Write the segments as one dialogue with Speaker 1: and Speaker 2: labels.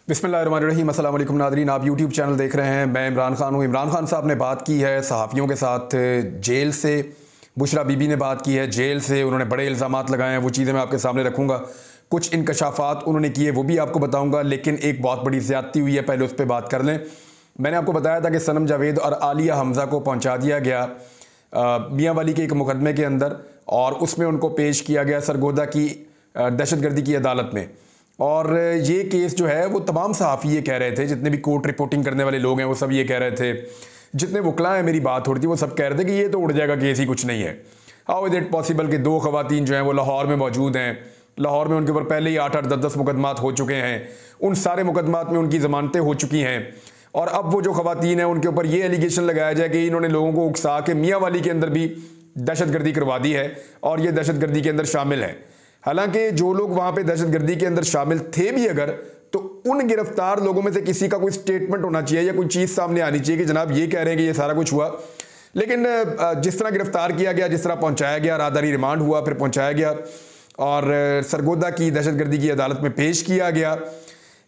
Speaker 1: बिस्मिल्लाहिर्रहमानिर्रहीम। अस्सलाम वालेकुम नादरीन, आप यूट्यूब चैनल देख रहे हैं। मैं इमरान खान हूँ। इमरान खान साहब ने बात की है सहाफ़ियों के साथ जेल से। बुशरा बीबी ने बात की है जेल से। उन्होंने बड़े इल्ज़ामात लगाए हैं, वो चीज़ें मैं आपके सामने रखूँगा। कुछ इंकशाफात उन्होंने किए वो भी आपको बताऊँगा, लेकिन एक बहुत बड़ी ज़्यादती हुई है, पहले उस पर बात कर लें। मैंने आपको बताया था कि सनम जावेद और आलिया हमज़ा को पहुँचा दिया गया मियाँ वाली के एक मुकदमे के अंदर, और उसमें उनको पेश किया गया सरगोदा की दहशतगर्दी की अदालत में। और ये केस जो है वो तमाम सहाफ़ी ये कह रहे थे, जितने भी कोर्ट रिपोर्टिंग करने वाले लोग हैं वो सब ये कह रहे थे, जितने वकला हैं मेरी बात हो रही थी वो सब कह रहे थे कि ये तो उड़ जाएगा, केस ही कुछ नहीं है। हाउ इज़ इट पॉसिबल कि दो ख़वातीन जो हैं वो लाहौर में मौजूद हैं, लाहौर में उनके ऊपर पहले ही 8-8, 10-10 मुकदमात हो चुके हैं, उन सारे मुकदमात में उनकी ज़मानतें हो चुकी हैं, और अब वो जो ख़वातीन हैं उनके ऊपर ये एलिगेशन लगाया जाए कि इन्होंने लोगों को उकसा के मियाँ वाली के अंदर भी दहशतगर्दी करवा दी है और ये दहशतगर्दी के अंदर शामिल है। हालांकि जो लोग वहां पे दहशतगर्दी के अंदर शामिल थे भी अगर, तो उन गिरफ्तार लोगों में से किसी का कोई स्टेटमेंट होना चाहिए या कोई चीज़ सामने आनी चाहिए कि जनाब ये कह रहे हैं कि ये सारा कुछ हुआ। लेकिन जिस तरह गिरफ्तार किया गया, जिस तरह पहुंचाया गया, राहदारी रिमांड हुआ, फिर पहुंचाया गया और सरगोदा की दहशतगर्दी की अदालत में पेश किया गया।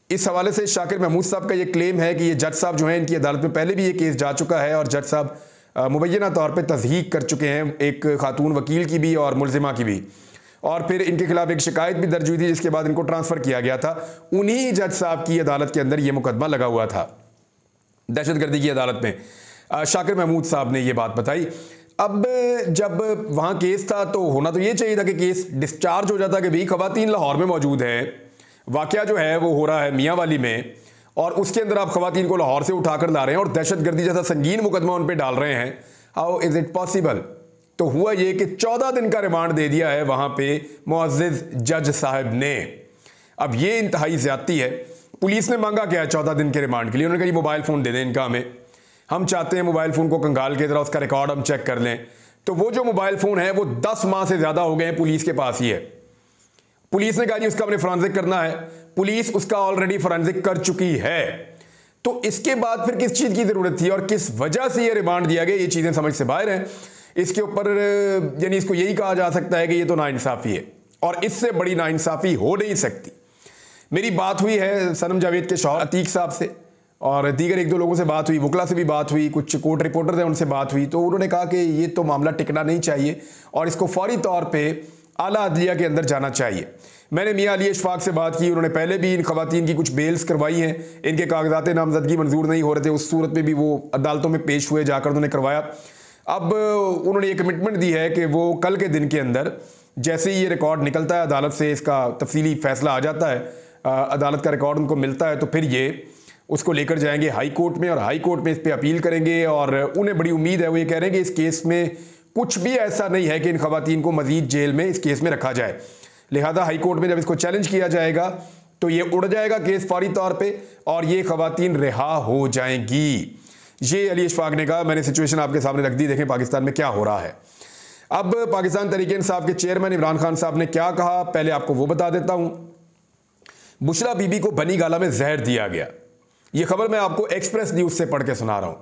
Speaker 1: इस हवाले से शाकिर महमूद साहब का ये क्लेम है कि ये जज साहब जो हैं इनकी अदालत में पहले भी ये केस जा चुका है और जज साहब मुबैना तौर पर तस्दीक कर चुके हैं, एक खातून वकील की भी और मुलजिमा की भी, और फिर इनके खिलाफ एक शिकायत भी दर्ज हुई थी जिसके बाद इनको ट्रांसफ़र किया गया था। उन्हीं जज साहब की अदालत के अंदर ये मुकदमा लगा हुआ था दहशतगर्दी की अदालत में। शाकिर महमूद साहब ने ये बात बताई। अब जब वहाँ केस था तो होना तो ये चाहिए था कि केस डिस्चार्ज हो जाता कि भाई ख़वातीन लाहौर में मौजूद हैं, वाक़या जो है वो हो रहा है मियाँ वाली में, और उसके अंदर आप ख़वातीन को लाहौर से उठाकर ला रहे हैं और दहशतगर्दी जैसा संगीन मुकदमा उन पर डाल रहे हैं। How is it possible? तो हुआ ये कि 14 दिन का रिमांड दे दिया है वहां पे मुअज़्ज़िज़ जज साहब ने। अब ये इंतहाई ज़्यादती है। पुलिस ने मांगा क्या है 14 दिन के रिमांड के लिए? उन्होंने कहा मोबाइल फ़ोन दे दें इनका हमें, हम चाहते हैं मोबाइल फ़ोन को कंगाल के तरह उसका रिकॉर्ड हम चेक कर लें। तो वो जो मोबाइल फ़ोन है वो 10 माह से ज़्यादा हो गए हैं पुलिस के पास ही है। पुलिस ने कहा जी उसका हमने फॉरेंसिक करना है, पुलिस उसका ऑलरेडी फॉरेंसिक कर चुकी है। तो इसके बाद फिर किस चीज़ की ज़रूरत थी और किस वजह से ये रिमांड दिया गया, ये चीज़ें समझ से बाहर हैं। इसके ऊपर यानी इसको यही कहा जा सकता है कि ये तो नाइंसाफ़ी है, और इससे बड़ी नाइंसाफ़ी हो नहीं सकती। मेरी बात हुई है सनम जावेद के शौहर अतीक साहब से, और दीगर 1-2 लोगों से बात हुई, वकला से भी बात हुई, कुछ कोर्ट रिपोर्टर थे उनसे बात हुई। तो उन्होंने कहा कि ये तो मामला टिकना नहीं चाहिए और इसको फौरी तौर पर आला अदलिया के अंदर जाना चाहिए। मैंने मियाँ अली इशफाक से बात की, उन्होंने पहले भी इन ख़वातीन की कुछ बेल्स करवाई हैं, इनके कागजात नामजदगी मंजूर नहीं हो रहे थे, उस सूरत में भी वो अदालतों में पेश हुए, जाकर उन्होंने करवाया। अब उन्होंने ये कमिटमेंट दी है कि वो कल के दिन के अंदर जैसे ही ये रिकॉर्ड निकलता है अदालत से, इसका तफसीली फैसला आ जाता है, अदालत का रिकॉर्ड उनको मिलता है, तो फिर ये उसको लेकर जाएंगे हाई कोर्ट में, और हाई कोर्ट में इस पर अपील करेंगे। और उन्हें बड़ी उम्मीद है, वो ये कह रहे हैं कि इस केस में कुछ भी ऐसा नहीं है कि इन ख़वातीन को मज़ीद जेल में इस केस में रखा जाए। लिहाजा हाई कोर्ट में जब इसको चैलेंज किया जाएगा तो ये उड़ जाएगा केस फौरी तौर पे और ये ख़वातीन रिहा हो जाएंगी। ये अली इशफाक ने कहा। मैंने सिचुएशन आपके सामने रख दी, देखें पाकिस्तान में क्या हो रहा है। अब पाकिस्तान तहरीक इंसाफ के चेयरमैन इमरान खान साहब ने क्या कहा, पहले आपको वो बता देता हूं। बुशरा बीबी को बनी गाला में जहर दिया गया। ये खबर मैं आपको एक्सप्रेस न्यूज़ से पढ़ के सुना रहा हूं।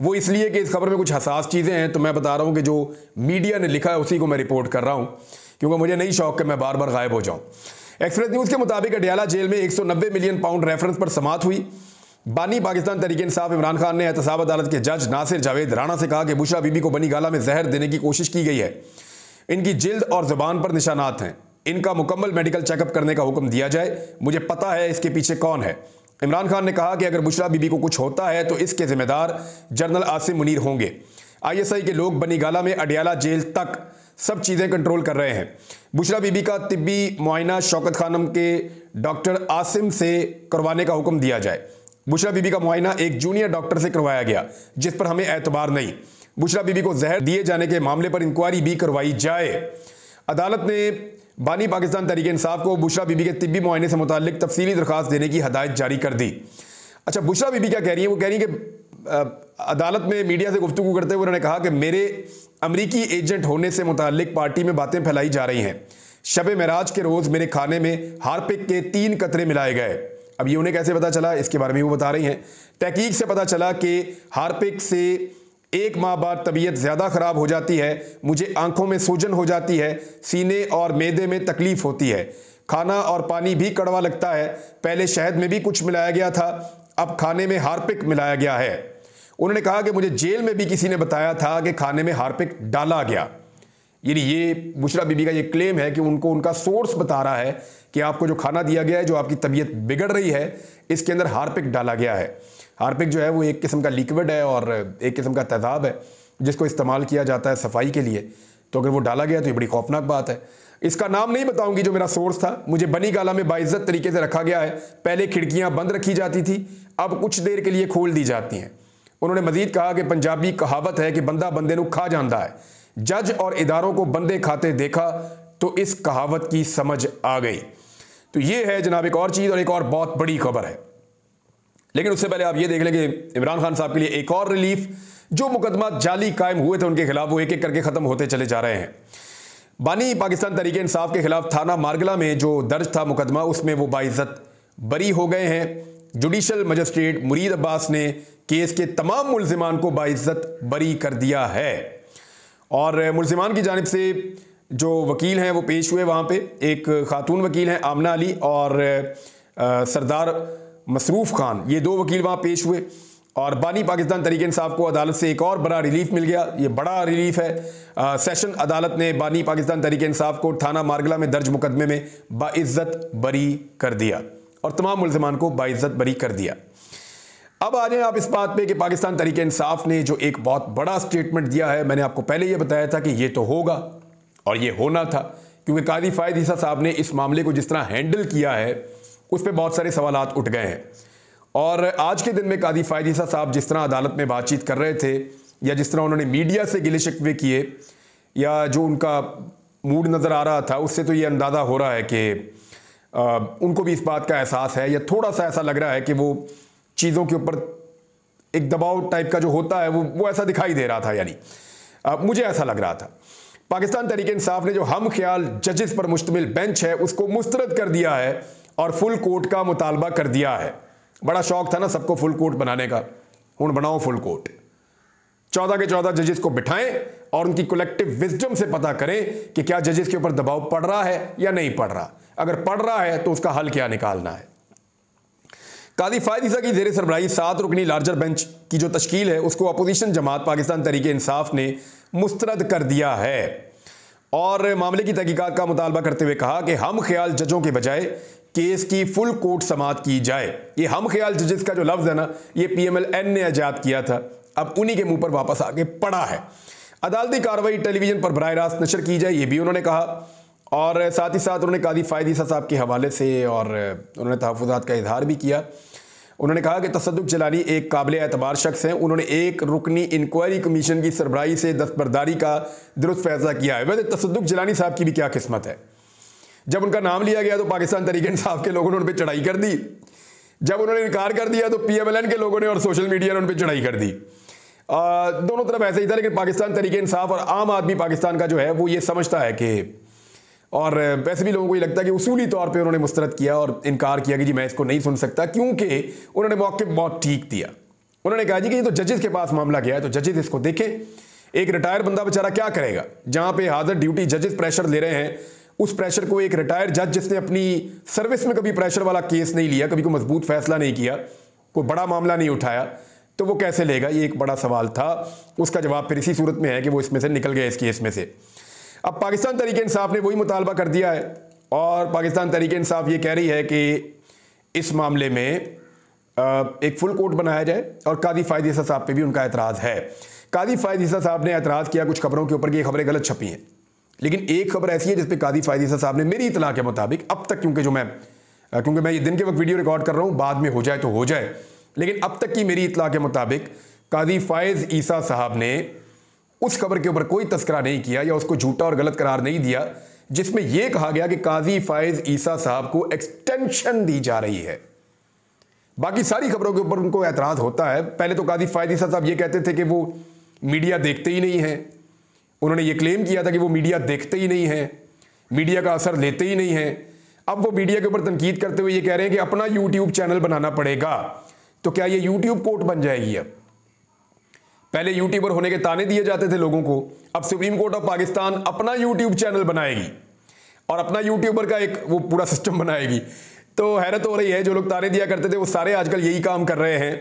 Speaker 1: वो इसलिए कि इस खबर में कुछ हसास चीज़ें हैं, तो मैं बता रहा हूं कि जो मीडिया ने लिखा है उसी को मैं रिपोर्ट कर रहा हूं, क्योंकि मुझे नहीं शौक कि मैं बार बार गायब हो जाऊं। एक्सप्रेस न्यूज़ के मुताबिक अडियाला जेल में 190 मिलियन पाउंड रेफरेंस पर समाअत हुई। बानी पाकिस्तान तहरीक इंसाफ इमरान खान ने एहतसाब अदालत के जज नासिर जावेद राणा से कहा कि बुशरा बीबी को बनी गाला में जहर देने की कोशिश की गई है। इनकी जिल्द और जुबान पर निशानात हैं, इनका मुकम्मल मेडिकल चेकअप करने का हुक्म दिया जाए, मुझे पता है इसके पीछे कौन है। इमरान खान ने कहा कि अगर बुशरा बीबी को कुछ होता है तो इसके जिम्मेदार जनरल आसिम मुनीर होंगे। ISI के लोग बनी गाला में अडियाला जेल तक सब चीज़ें कंट्रोल कर रहे हैं। बुशरा बीबी का तिब्बी मुआयना शौकत खानम के डॉक्टर आसिम से करवाने का हुक्म दिया जाए। बुशरा बीबी का मुआयना एक जूनियर डॉक्टर से करवाया गया, जिस पर हमें एतबार नहीं। बुशरा बीबी को जहर दिए जाने के मामले पर इंक्वायरी भी करवाई जाए। अदालत ने बानी पाकिस्तान तहरीक इंसाफ को बुशरा बीबी के तिब्बी मुआयने से मुताल्लिक तफसीली दरख्वास्त देने की हदायत जारी कर दी। अच्छा, बुशरा बीबी क्या कह रही है? वो कह रही है कि अदालत में मीडिया से गुफ्तगू करते हुए उन्होंने कहा कि मेरे अमरीकी एजेंट होने से मुताल्लिक पार्टी में बातें फैलाई जा रही हैं। शब मेराज के रोज़ मेरे खाने में हार्पिक के 3 कतरे मिलाए गए। अब ये उन्हें कैसे पता चला, इसके बारे में वो बता रही हैं। तहकीक से पता चला कि हार्पिक से 1 माह बाद तबीयत ज़्यादा ख़राब हो जाती है, मुझे आंखों में सूजन हो जाती है, सीने और मैदे में तकलीफ़ होती है, खाना और पानी भी कड़वा लगता है। पहले शहद में भी कुछ मिलाया गया था, अब खाने में हार्पिक मिलाया गया है। उन्होंने कहा कि मुझे जेल में भी किसी ने बताया था कि खाने में हार्पिक डाला गया। यानी ये बुशरा बीबी का ये क्लेम है कि उनको उनका सोर्स बता रहा है कि आपको जो खाना दिया गया है, जो आपकी तबीयत बिगड़ रही है, इसके अंदर हार्पिक डाला गया है। हार्पिक जो है वो एक किस्म का लिक्विड है और एक किस्म का तेजाब है जिसको इस्तेमाल किया जाता है सफाई के लिए। तो अगर वो डाला गया तो ये बड़ी खौफनाक बात है। इसका नाम नहीं बताऊंगी जो मेरा सोर्स था। मुझे बनी गाला में बाइज्जत तरीके से रखा गया है। पहले खिड़कियां बंद रखी जाती थी, अब कुछ देर के लिए खोल दी जाती हैं। उन्होंने मजीद कहा कि पंजाबी कहावत है कि बंदा बंदे नू खा जाता है। जज और इदारों को बंदे खाते देखा तो इस कहावत की समझ आ गई। तो ये है जनाब एक और चीज़, और एक और बहुत बड़ी खबर है। लेकिन उससे पहले आप ये देख लें कि इमरान खान साहब के लिए एक और रिलीफ। जो मुकदमा जाली कायम हुए थे उनके खिलाफ, वो एक एक करके ख़त्म होते चले जा रहे हैं। बानी पाकिस्तान तहरीक इंसाफ के खिलाफ थाना मारगला में जो दर्ज था मुकदमा, उसमें वो बाइज्जत बरी हो गए हैं। जुडिशल मजिस्ट्रेट मुरीद अब्बास ने केस के तमाम मुल्जिमान को बाइज्जत बरी कर दिया है। और मुल्जिमान की जानिब से जो वकील हैं वो पेश हुए वहाँ पे। एक खातून वकील हैं आमना अली और सरदार मसरूफ़ खान, ये दो वकील वहाँ पेश हुए। और बानी पाकिस्तान तहरीक इंसाफ को अदालत से एक और बड़ा रिलीफ मिल गया। ये बड़ा रिलीफ है। सेशन अदालत ने बानी पाकिस्तान तहरीक इंसाफ को थाना मारगला में दर्ज मुकदमे में बाइज्जत बरी कर दिया और तमाम मुल्जिमान को बाइज्जत बरी कर दिया। अब आ जाए आप इस बात पे कि पाकिस्तान तहरीक इंसाफ ने जो एक बहुत बड़ा स्टेटमेंट दिया है। मैंने आपको पहले ये बताया था कि ये तो होगा और ये होना था, क्योंकि कादी फ़ायद ईसा साहब ने इस मामले को जिस तरह हैंडल किया है उस पर बहुत सारे सवालात उठ गए हैं। और आज के दिन में कादी फ़ायद ईसा साहब जिस तरह अदालत में बातचीत कर रहे थे, या जिस तरह उन्होंने मीडिया से गिले शिकवे किए, या जो उनका मूड नज़र आ रहा था, उससे तो ये अंदाज़ा हो रहा है कि उनको भी इस बात का एहसास है, या थोड़ा सा ऐसा लग रहा है कि वो चीज़ों के ऊपर एक दबाव टाइप का जो होता है वो ऐसा दिखाई दे रहा था। यानी मुझे ऐसा लग रहा था। पाकिस्तान तहरीक इंसाफ ने जो हम ख्याल जजेस पर मुश्तमिल बेंच है उसको मुस्तरद कर दिया है और फुल कोर्ट का मुतालबा कर दिया है। बड़ा शौक था ना सबको फुल कोर्ट बनाने का, हुण बनाओ फुल कोर्ट। 14 के 14 जजेस को बिठाएं और उनकी कलेक्टिव विजडम से पता करें कि क्या जजेस के ऊपर दबाव पड़ रहा है या नहीं पड़ रहा। अगर पड़ रहा है तो उसका हल क्या निकालना है। कादी फ़ायद ईसा की ज़ेरे सरबराही 7 रुकनी लार्जर बेंच की जो तश्कील है उसको अपोजिशन जमात पाकिस्तान तहरीक इंसाफ ने मुस्तरद कर दिया है और मामले की तहकीकात का मुतालबा करते हुए कहा कि हम ख्याल जजों के बजाय केस की फुल कोर्ट समाअत की जाए। ये हम ख्याल जजेस का जो लफ्ज़ है ना, ये PMLN ने ईजाद किया था, अब उन्हीं के मुंह पर वापस आके पड़ा है। अदालती कार्रवाई टेलीविजन पर बराह रास्त नशर की जाए, ये भी उन्होंने कहा। और साथ ही साथ उन्होंने कादी फ़ायद ईसा साहब के हवाले से और उन्होंने तहफ़्फ़ुज़ात का इजहार भी किया। उन्होंने कहा कि तसद्दुक़ जिलानी एक काबिल एतबार शख्स हैं। उन्होंने एक रुकनी इंक्वायरी कमीशन की सरबराही से दस्तबरदारी का दुरुस्त फैसला किया है। वैसे तसद्दुक़ जिलानी साहब की भी क्या किस्मत है, जब उनका नाम लिया गया तो पाकिस्तान तहरीक इंसाफ के लोगों ने उन पर चढ़ाई कर दी, जब उन्होंने इनकार कर दिया तो PMLN के लोगों ने और सोशल मीडिया ने उन पर चढ़ाई कर दी। दोनों तरफ ऐसे ही था। लेकिन पाकिस्तान तहरीक इंसाफ और आम आदमी पाकिस्तान का जो है वो ये समझता है कि, और वैसे भी लोगों को ये लगता है कि उसूली तौर पे उन्होंने मुस्तरद किया और इनकार किया कि जी मैं इसको नहीं सुन सकता, क्योंकि उन्होंने मौके बहुत ठीक दिया। उन्होंने कहा जी कि ये तो जजेस के पास मामला गया है तो जजेस इसको देखें। एक रिटायर बंदा बेचारा क्या करेगा, जहाँ पे हाजिर ड्यूटी जजेस प्रेशर ले रहे हैं, उस प्रेशर को एक रिटायर जज जिसने अपनी सर्विस में कभी प्रेशर वाला केस नहीं लिया, कभी कोई मजबूत फैसला नहीं किया, कोई बड़ा मामला नहीं उठाया, तो वो कैसे लेगा। ये एक बड़ा सवाल था। उसका जवाब फिर इसी सूरत में है कि वो इसमें से निकल गए, इस केस में से। अब पाकिस्तान तहरीक इंसाफ ने वही मुतालबा कर दिया है और पाकिस्तान तहरीक इंसाफ ये कह रही है कि इस मामले में एक फुल कोर्ट बनाया जाए और कादी फ़ायद ईसा साहब पे भी उनका एतराज़ है। कादी फ़ायद ईसा साहब ने एतराज़ किया कुछ खबरों के ऊपर कि ये खबरें गलत छपी हैं, लेकिन एक खबर ऐसी है जिस पर कादी फ़ायद ईसा साहब ने मेरी इतला के मुताबिक अब तक, क्योंकि मैं ये दिन के वक्त वीडियो रिकॉर्ड कर रहा हूँ, बाद में हो जाए तो हो जाए, लेकिन अब तक की मेरी इतला के मुताबिक कादी फ़ायद ईसा साहब ने उस खबर के ऊपर कोई तस्करा नहीं किया या उसको झूठा और गलत करार नहीं दिया जिसमें यह कहा गया कि कादी फ़ायद ईसा साहब को एक्सटेंशन दी जा रही है। बाकी सारी खबरों के ऊपर उनको एतराज़ होता है। पहले तो कादी फ़ायद ईसा साहब ये कहते थे कि वो मीडिया देखते ही नहीं है। उन्होंने ये क्लेम किया था कि वो मीडिया देखते ही नहीं है, मीडिया का असर लेते ही नहीं है। अब वो मीडिया के ऊपर तनकीद करते हुए ये कह रहे हैं कि अपना यूट्यूब चैनल बनाना पड़ेगा। तो क्या ये यूट्यूब कोर्ट बन जाएगी? अब पहले यूट्यूबर होने के ताने दिए जाते थे लोगों को, अब सुप्रीम कोर्ट ऑफ पाकिस्तान अपना यूट्यूब चैनल बनाएगी। और अपना यूट्यूबर का एक वो पूरा सिस्टम बनाएगी। तो हैरत हो रही है, जो लोग ताने दिया करते थे वो सारे आजकल यही काम कर रहे हैं।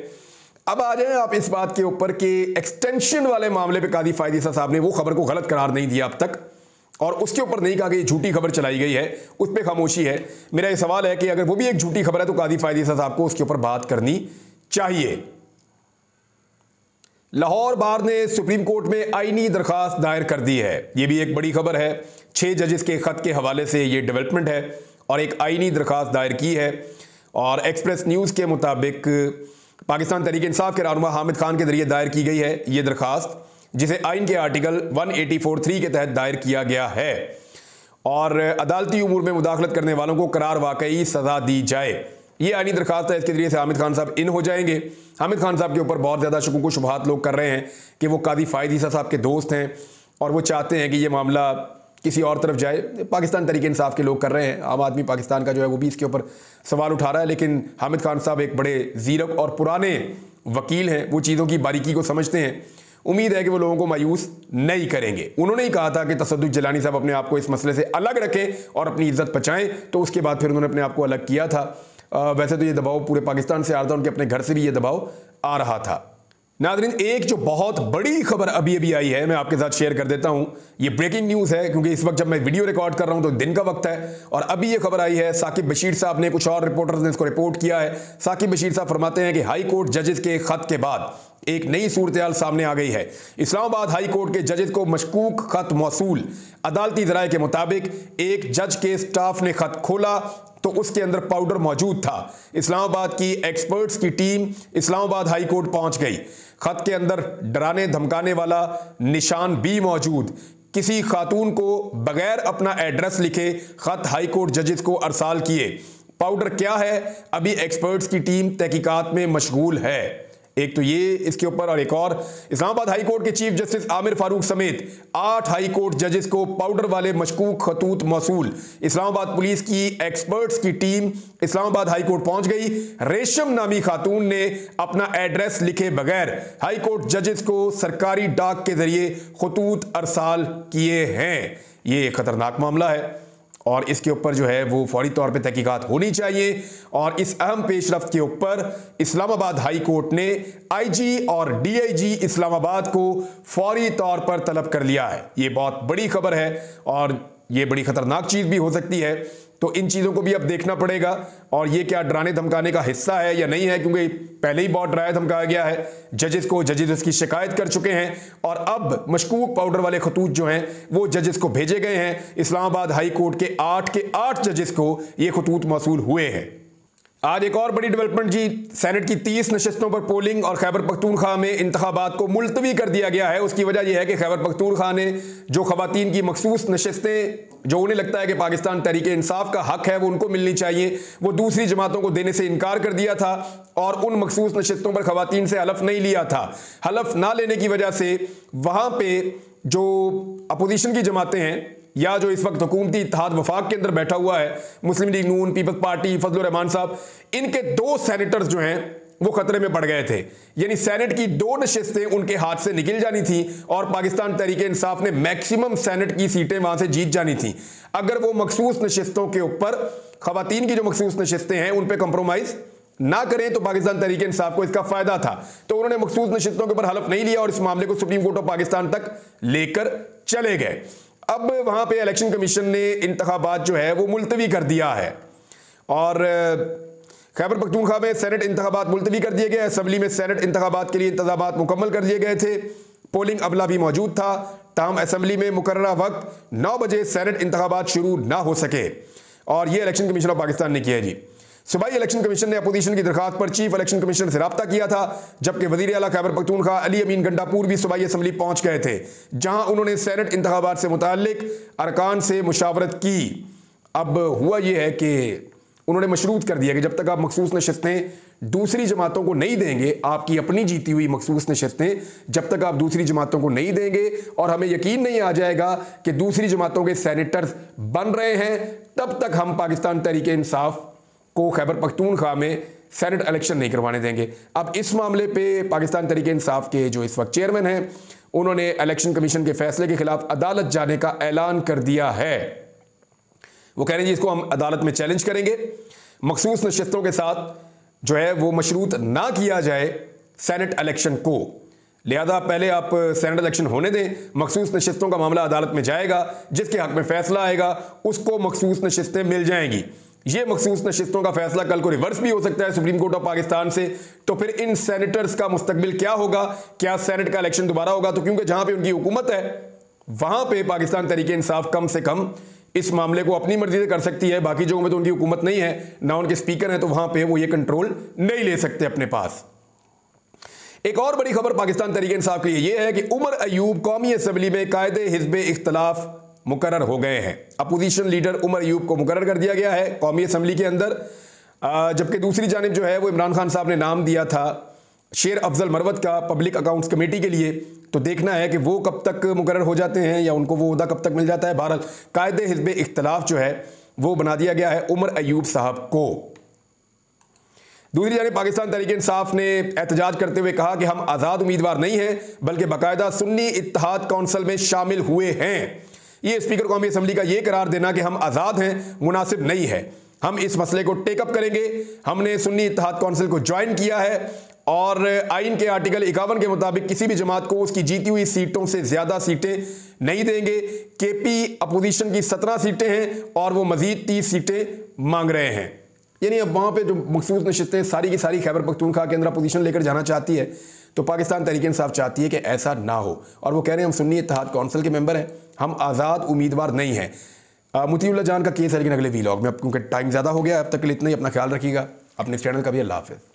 Speaker 1: अब आ जाए आप इस बात के ऊपर कि एक्सटेंशन वाले मामले पे कादी फायद ईसा साहब ने वो खबर को गलत करार नहीं दिया अब तक, और उसके ऊपर नहीं कहा कि झूठी खबर चलाई गई है, उस पर खामोशी है। मेरा ये सवाल है कि अगर वो भी एक झूठी खबर है तो कादी फायद ईसा साहब को उसके ऊपर बात करनी चाहिए। लाहौर बार ने सुप्रीम कोर्ट में आईनी दरखास्त दायर कर दी है, यह भी एक बड़ी खबर है। 6 जजेस के खत के हवाले से यह डेवलपमेंट है और एक आईनी दरखास्त दायर की है। और एक्सप्रेस न्यूज़ के मुताबिक पाकिस्तान तहरीक इंसाफ के रहनुमा हामिद खान के जरिए दायर की गई है ये दरखास्त, जिसे आइन के आर्टिकल 184(3) के तहत दायर किया गया है। और अदालती उमूर में मुदाखलत करने वालों को करार वाकई सजा दी जाए, ये आईनी दरखास्त है। इसके जरिए से हामिद खान साहब इन हो जाएंगे। हामिद खान साहब के ऊपर बहुत ज़्यादा शुकूक व शुबहात लोग कर रहे हैं कि वो कादी फायद ईसा साहब के दोस्त हैं और वो चाहते हैं कि ये मामला किसी और तरफ जाए। पाकिस्तान तहरीक इंसाफ के लोग कर रहे हैं, आम आदमी पाकिस्तान का जो है वो भी इसके ऊपर सवाल उठा रहा है। लेकिन हामिद खान साहब एक बड़े ज़ीरक और पुराने वकील हैं, वो चीज़ों की बारीकी को समझते हैं। उम्मीद है कि वो लोगों को मायूस नहीं करेंगे। उन्होंने ही कहा था कि तसद्दुक़ जिलानी साहब अपने आप को इस मसले से अलग रखें और अपनी इज्जत बचाएं, तो उसके बाद फिर उन्होंने अपने आप को अलग किया था। वैसे तो ये दबाव पूरे पाकिस्तान से आ रहा था, उनके अपने घर से भी ये दबाव आ रहा था। नाज़रीन, एक जो बहुत बड़ी खबर अभी अभी आई है मैं आपके साथ शेयर कर देता हूं। ये ब्रेकिंग न्यूज़ है क्योंकि इस वक्त जब मैं वीडियो रिकॉर्ड कर रहा हूं तो दिन का वक्त है, और अभी ये खबर आई है। साकिब बशीर साहब ने, कुछ और रिपोर्टर्स ने इसको रिपोर्ट किया है। साकिब बशीर साहब फरमाते हैं कि हाई कोर्ट जजेस के खत के बाद एक नई सूरत सामने आ गई है। इस्लामाबाद हाई कोर्ट के जजेस को मशकूक खत मौसूल। अदालती ज़राए के मुताबिक एक जज के स्टाफ ने खत खोला तो उसके अंदर पाउडर मौजूद था। इस्लामाबाद की एक्सपर्ट्स की टीम इस्लामाबाद हाई कोर्ट पहुंच गई। खत के अंदर डराने धमकाने वाला निशान भी मौजूद। किसी खातून को बगैर अपना एड्रेस लिखे खत हाई कोर्ट जजेस को अरसाल किए। पाउडर क्या है, अभी एक्सपर्ट्स की टीम तहकीकात में मशगूल है। एक तो ये इसके ऊपर, और एक और, इस्लामाबाद हाई कोर्ट के चीफ जस्टिस आमिर फारूक समेत 8 हाई कोर्ट जजेस को पाउडर वाले मशकूक खतूत मौसूल। इस्लामाबाद पुलिस की एक्सपर्ट्स की टीम इस्लामाबाद हाई कोर्ट पहुंच गई। रेशम नामी खातून ने अपना एड्रेस लिखे बगैर हाई कोर्ट जजेस को सरकारी डाक के जरिए खतूत अरसाल किए हैं। ये खतरनाक मामला है और इसके ऊपर जो है वो फौरी तौर पे तहकीकात होनी चाहिए। और इस अहम पेशरफ्त के ऊपर इस्लामाबाद हाई कोर्ट ने आईजी और डीआईजी इस्लामाबाद को फौरी तौर पर तलब कर लिया है। ये बहुत बड़ी खबर है और ये बड़ी खतरनाक चीज़ भी हो सकती है, तो इन चीज़ों को भी अब देखना पड़ेगा। और ये क्या डराने धमकाने का हिस्सा है या नहीं है, क्योंकि पहले ही बहुत डराया धमकाया गया है जजेस को। जजेस इसकी शिकायत कर चुके हैं और अब मशकूक पाउडर वाले खतूत जो हैं वो जजेस को भेजे गए हैं। इस्लामाबाद हाई कोर्ट के 8 जजेस को ये खतूत मौसूल हुए हैं। आज एक और बड़ी डेवलपमेंट जी, सेनेट की 30 नशिस्तों पर पोलिंग और खैबर पख्तूनख्वा में इंतखाबात को मुलतवी कर दिया गया है। उसकी वजह यह है कि खैबर पख्तूनख्वा ने जो खवातीन की मखसूस नशिस्तें जो उन्हें लगता है कि पाकिस्तान तहरीक इंसाफ का हक है वो उनको मिलनी चाहिए, वो दूसरी जमातों को देने से इनकार कर दिया था और उन मखसूस नशिस्तों पर खवातीन से हलफ नहीं लिया था। हलफ ना लेने की वजह से वहाँ पे जो अपोजिशन की जमातें हैं या जो इस वक्त हुकूमती इत्तेहाद वफाक के अंदर बैठा हुआ है, मुस्लिम लीग नून, पीपल्स पार्टी, फजलुर रहमान साहब, इनके 2 सेनेटर्स जो हैं वो खतरे में पड़ गए थे। यानी सेनेट की 2 नशिस्तें उनके हाथ से निकल जानी थी और पाकिस्तान तहरीक इंसाफ ने मैक्सिमम सेनेट की सीटें वहां से जीत जानी थी। अगर वो मखसूस नशिस्तों के ऊपर, खवातीन की जो मखसूस नशिस्तें हैं उन पर कंप्रोमाइज ना करें तो पाकिस्तान तहरीक इंसाफ को इसका फायदा था। तो उन्होंने मखसूस नशिस्तों के ऊपर हलफ नहीं लिया और इस मामले को सुप्रीम कोर्ट ऑफ पाकिस्तान तक लेकर चले गए। अब वहां पे इलेक्शन कमीशन ने इंतखाबात जो है वो मुलतवी कर दिया है और खैबर पख्तूनख्वा में सेनेट इंतखाबात मुलतवी कर दिए गए। असेंबली में सेनेट इंतखाबात के लिए इंतजामात मुकम्मल कर लिए गए थे। पोलिंग अबला भी मौजूद था, ताहम असेंबली में मुकर्ररा वक्त 9 बजे सेनेट इंतखाबात शुरू ना हो सके और ये इलेक्शन कमीशन ऑफ पाकिस्तान ने किया है जी। सूबाई इलेक्शन कमीशन ने अपोजिशन की दरखास्त पर चीफ इलेक्शन कमिश्नर से रब्ता किया था, जबकि वजीर आला खैबर पख्तूनख्वा अली अमीन गंडापुर भी सूबाई असम्बली पहुंच गए थे, जहां उन्होंने सेनेट इंतखाबात से मुताल्लिक अरकान से मुशावरत की। अब हुआ यह है कि उन्होंने मशरूत कर दिया कि जब तक आप मखसूस नशिस्तें दूसरी जमातों को नहीं देंगे, आपकी अपनी जीती हुई मखसूस नशिस्तें जब तक आप दूसरी जमातों को नहीं देंगे और हमें यकीन नहीं आ जाएगा कि दूसरी जमातों के सेनेटर्स बन रहे हैं, तब तक हम पाकिस्तान तहरीक इंसाफ को खैबर पख्तूनख्वा में सेनेट इलेक्शन नहीं करवाने देंगे। अब इस मामले पे पाकिस्तान तहरीक इंसाफ के जो इस वक्त चेयरमैन हैं उन्होंने इलेक्शन कमीशन के फैसले के खिलाफ अदालत जाने का ऐलान कर दिया है। वो कह रहे हैं जी इसको हम अदालत में चैलेंज करेंगे, मखसूस नशिस्तों के साथ जो है वो मशरूत ना किया जाए सेनेट इलेक्शन को। लिहाजा पहले आप सेनेट इलेक्शन होने दें, मखसूस नशिस्तों का मामला अदालत में जाएगा, जिसके हक में फैसला आएगा उसको मखसूस नशिस्तें मिल जाएंगी। ये मखसूस नशिस्तों का फैसला कल को रिवर्स भी हो सकता है सुप्रीम कोर्ट ऑफ पाकिस्तान से, तो फिर इन सेनेटर्स का मुस्तकबिल क्या होगा? क्या सेनेट का इलेक्शन दोबारा होगा? तो क्योंकि जहां पे उनकी हुकूमत है वहां पे पाकिस्तान तहरीक इंसाफ कम से कम इस मामले को अपनी मर्जी से कर सकती है। बाकी जगहों में तो उनकी हुकूमत नहीं है, ना उनके स्पीकर हैं, तो वहां पे वो ये कंट्रोल नहीं ले सकते अपने पास। एक और बड़ी खबर पाकिस्तान तहरीक इंसाफ के लिए यह है कि उमर अयूब कौमी असम्बली में कायदे हिज़्ब इख्तलाफ मुकर्रर हो गए हैं। अपोजिशन लीडर उमर अयूब को मुकर्रर कर दिया गया है कौमी असम्बली के अंदर, जबकि दूसरी जानिब जो है वो इमरान खान साहब ने नाम दिया था शेर अफजल मरवत का पब्लिक अकाउंट्स कमेटी के लिए। तो देखना है कि वो कब तक मुकर्रर हो जाते हैं या उनको वो ओहदा कब तक मिल जाता है। बहरहाल कायदे हिज़्ब इख्तलाफ जो है वो बना दिया गया है उमर अयूब साहब को। दूसरी जानिब पाकिस्तान तहरीक इंसाफ ने एहतजाज करते हुए कहा कि हम आज़ाद उम्मीदवार नहीं हैं बल्कि बाकायदा सुन्नी इत्तेहाद कौंसिल में शामिल हुए हैं। ये स्पीकर कौमी असम्बली का ये करार देना कि हम आज़ाद हैं मुनासिब नहीं है। हम इस मसले को टेकअप करेंगे। हमने सुन्नी इत्तेहाद कौंसिल को ज्वाइन किया है और आइन के आर्टिकल 51 के मुताबिक किसी भी जमात को उसकी जीती हुई सीटों से ज़्यादा सीटें नहीं देंगे। केपी अपोजिशन की 17 सीटें हैं और वो मजीद 30 सीटें मांग रहे हैं। यानी अब वहाँ पे जो मखसूस नशिस्तें सारी की सारी खैबर पख्तूनख्वा के अंदर अपोजिशन लेकर जाना चाहती है, तो पाकिस्तान तहरीक इंसाफ चाहती है कि ऐसा ना हो। और वो कह रहे हैं हम सुन्नी इत्तेहाद कौंसिल के मेंबर हैं, हम आज़ाद उम्मीदवार नहीं हैं। मुतीउल्लाह जान का केस है, लेकिन अगले वीलॉग में, अब क्योंकि टाइम ज़्यादा हो गया, अब तक के लिए इतना ही। अपना ख्याल रखिएगा, अपने चैनल का भी। अल्लाह हाफ़िज़।